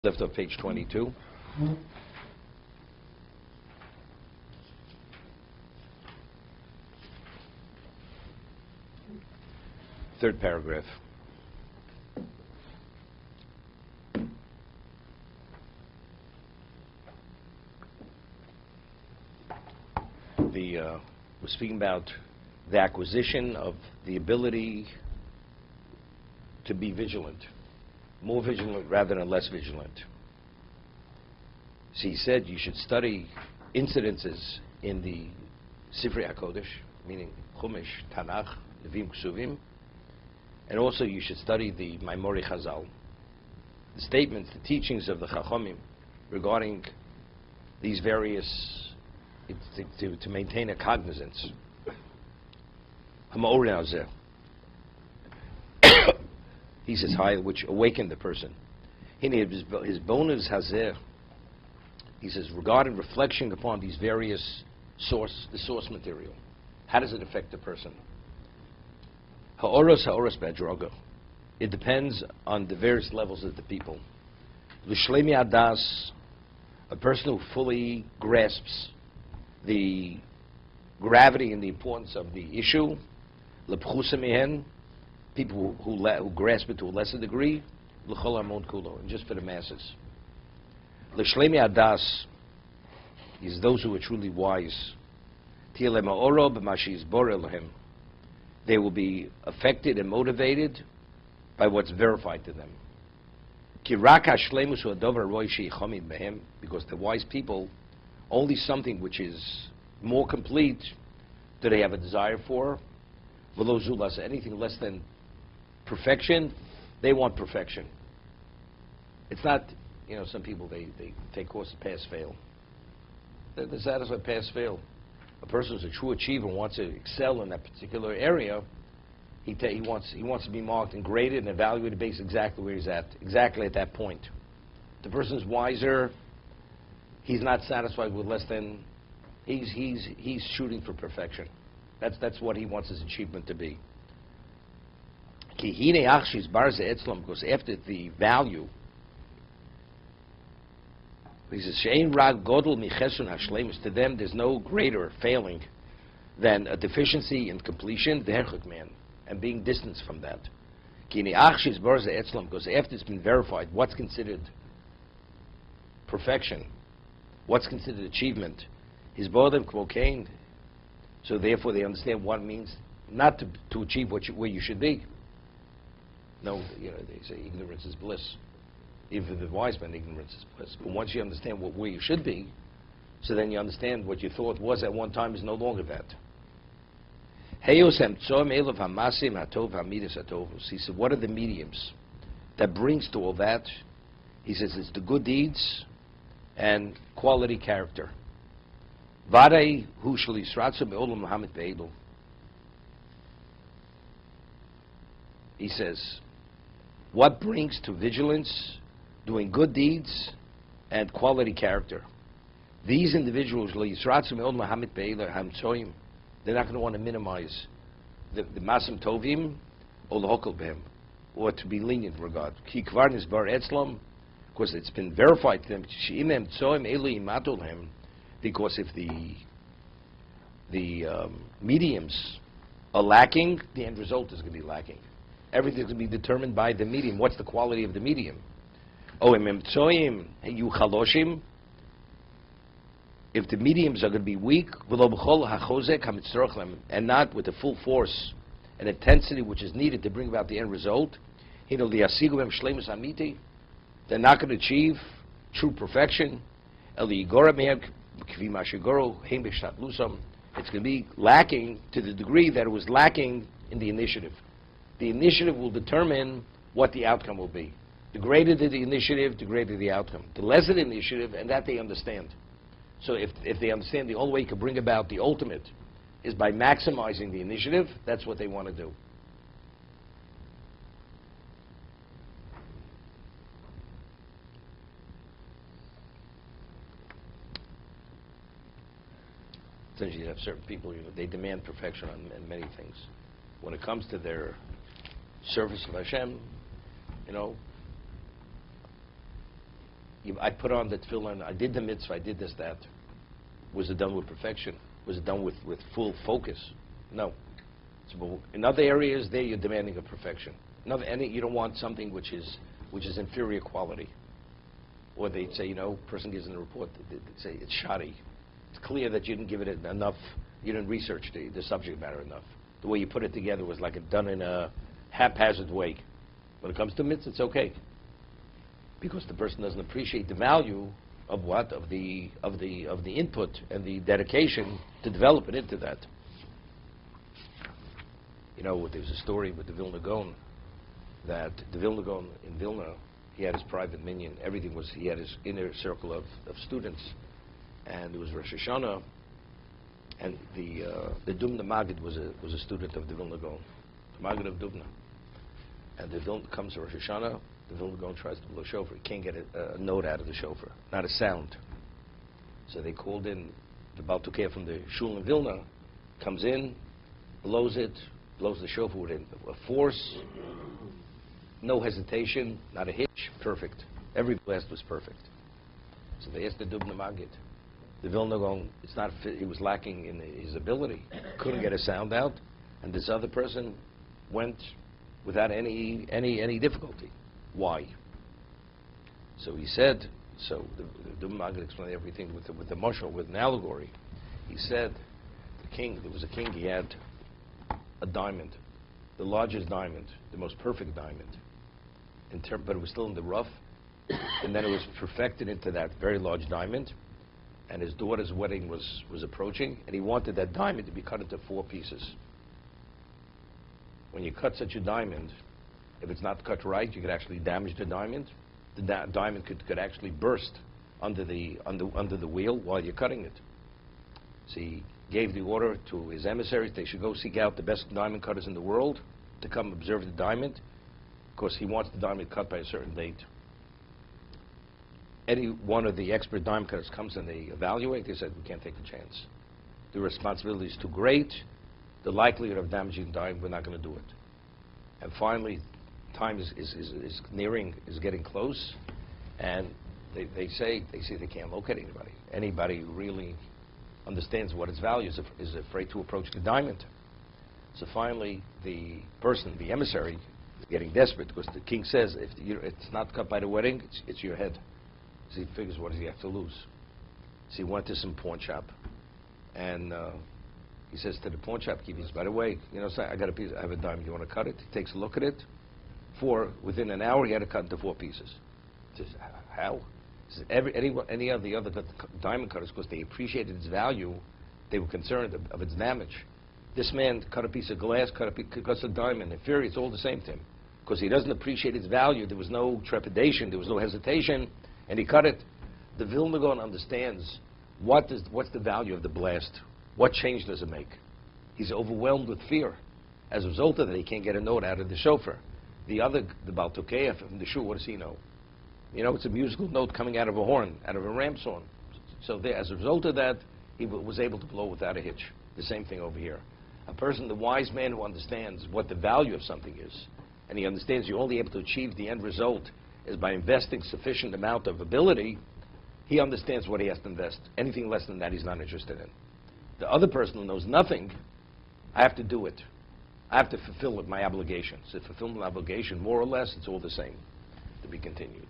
Left off page 22. Third paragraph. We're speaking about the acquisition of the ability to be vigilant, more vigilant rather than less vigilant. So he said you should study incidences in the Sifrei HaKodesh, meaning Chumash, Tanakh, Levim, Ksuvim, and also you should study the Maimori Chazal, the statements, the teachings of the Chachamim regarding these various, to maintain a cognizance. He says, which awakened the person. His bonus hazeh. He says, regarding reflection upon these various the source material, how does it affect the person? Ha'oros b'adroga. It depends on the various levels of the people. L'shlemi adas, a person who fully grasps the gravity and the importance of the issue. L'pchusa mihen, people who grasp it to a lesser degree. L'chol hamon kulo, and just for the masses. L'shlemi adas is those who are truly wise. Tielem ha'oro b'mashi yisbor Elohim. They will be affected and motivated by what's verified to them. Because the wise people, only something which is more complete do they have a desire for. Anything less than perfection, they want perfection. It's not, some people, they take courses pass-fail. They're satisfied pass-fail. A person who's a true achiever wants to excel in that particular area. He wants to be marked and graded and evaluated based exactly where he's at, exactly at that point. The person's wiser. He's not satisfied with less than. He's shooting for perfection. That's what he wants his achievement to be. Because after the value, he says, to them there's no greater failing than a deficiency in completion, and being distanced from that. Because after it's been verified, what's considered perfection, what's considered achievement, his bodem cocaine. So therefore they understand what it means not to achieve where you should be. No, they say ignorance is bliss. Even for the wise man, ignorance is bliss. But once you understand where you should be, so then you understand what you thought was at one time is no longer that. He said, what are the mediums that brings to all that? He says it's the good deeds and quality character. He says, what brings to vigilance? Doing good deeds and quality character. These individuals, they're not going to want to minimize the masim tovim or l'hokol b'hem, or to be lenient in regard. Because it's been verified to them. Because if the mediums are lacking, the end result is going to be lacking. Everything's going to be determined by the medium. What's the quality of the medium? If the mediums are going to be weak, and not with the full force and intensity which is needed to bring about the end result, they're not going to achieve true perfection. It's going to be lacking to the degree that it was lacking in the initiative. The initiative will determine what the outcome will be. The greater the initiative, the greater the outcome. The lesser the initiative, and that they understand. So if they understand the only way you can bring about the ultimate is by maximizing the initiative, that's what they want to do. Essentially, you have certain people, they demand perfection on many things. When it comes to their service of Hashem, I put on the tefillin, I did the mitzvah, I did this, that. Was it done with perfection? Was it done with full focus? No. So in other areas, there you're demanding a perfection. You don't want something which is inferior quality. Or they'd say, person gives in a report, they'd say it's shoddy. It's clear that you didn't give it enough, you didn't research the subject matter enough. The way you put it together was like done in a haphazard way. When it comes to mitzvah, it's okay. Because the person doesn't appreciate the value of what? Of the input and the dedication to develop it into that. There's a story with the Vilna Gaon, that the Vilna Gaon in Vilna, he had his private minyan. He had his inner circle of students. And it was Rosh Hashanah, and the Dubna Maggid was a student of the Vilna Gaon, the Maggid of Dubna. And the Vilna comes to Rosh Hashanah, the Vilna Gaon tries to blow shofar. He can't get a note out of the shofar, not a sound. So they called in the Baal Tukei from the shul in Vilna, comes in, blows the shofar with a force, no hesitation, not a hitch, perfect. Every blast was perfect. So they asked the Dubna Maggid. The Vilna Gaon, he was lacking in his ability, couldn't get a sound out, and this other person went without any difficulty. Why? So he said, the Dubna Maggid explained everything with the mashal, with an allegory. He said, there was a king, he had a diamond, the largest diamond, the most perfect diamond, but it was still in the rough, and then it was perfected into that very large diamond, and his daughter's wedding was approaching, and he wanted that diamond to be cut into 4 pieces. When you cut such a diamond, if it's not cut right, you could actually damage the diamond. The diamond could actually burst under the wheel while you're cutting it. So he gave the order to his emissaries. They should go seek out the best diamond cutters in the world to come observe the diamond, because he wants the diamond cut by a certain date. Any one of the expert diamond cutters comes and they evaluate. They said, we can't take a chance. The responsibility is too great. The likelihood of damaging the diamond, we're not going to do it. And finally, time is getting close, and they say they can't locate anybody. Anybody who really understands what its value is afraid to approach the diamond. So finally, the emissary, is getting desperate, because the king says, if it's not cut by the wedding, it's your head. So he figures, what does he have to lose? So he went to some pawn shop, and he says to the pawn shopkeeper, by the way, I got a piece, I have a diamond, you want to cut it? He takes a look at it. Within an hour, he had to cut into 4 pieces. He says, how? He says, any of the other diamond cutters, because they appreciated its value, they were concerned of its damage. This man cut a piece of glass, cuts a diamond. In theory, it's all the same to him, because he doesn't appreciate its value. There was no trepidation, there was no hesitation, and he cut it. The Vilna Gaon understands what's the value of the blast. What change does it make? He's overwhelmed with fear. As a result of that, he can't get a note out of the shofar. The Baal Tukei from the shul, what does he know? It's a musical note coming out of a horn, out of a ram's horn. So as a result of that, he was able to blow without a hitch. The same thing over here. A person, the wise man who understands what the value of something is, and he understands you're only able to achieve the end result is by investing sufficient amount of ability, he understands what he has to invest. Anything less than that, he's not interested in. The other person who knows nothing, I have to do it. I have to fulfill my obligations. To fulfill my obligation, more or less, it's all the same. To be continued.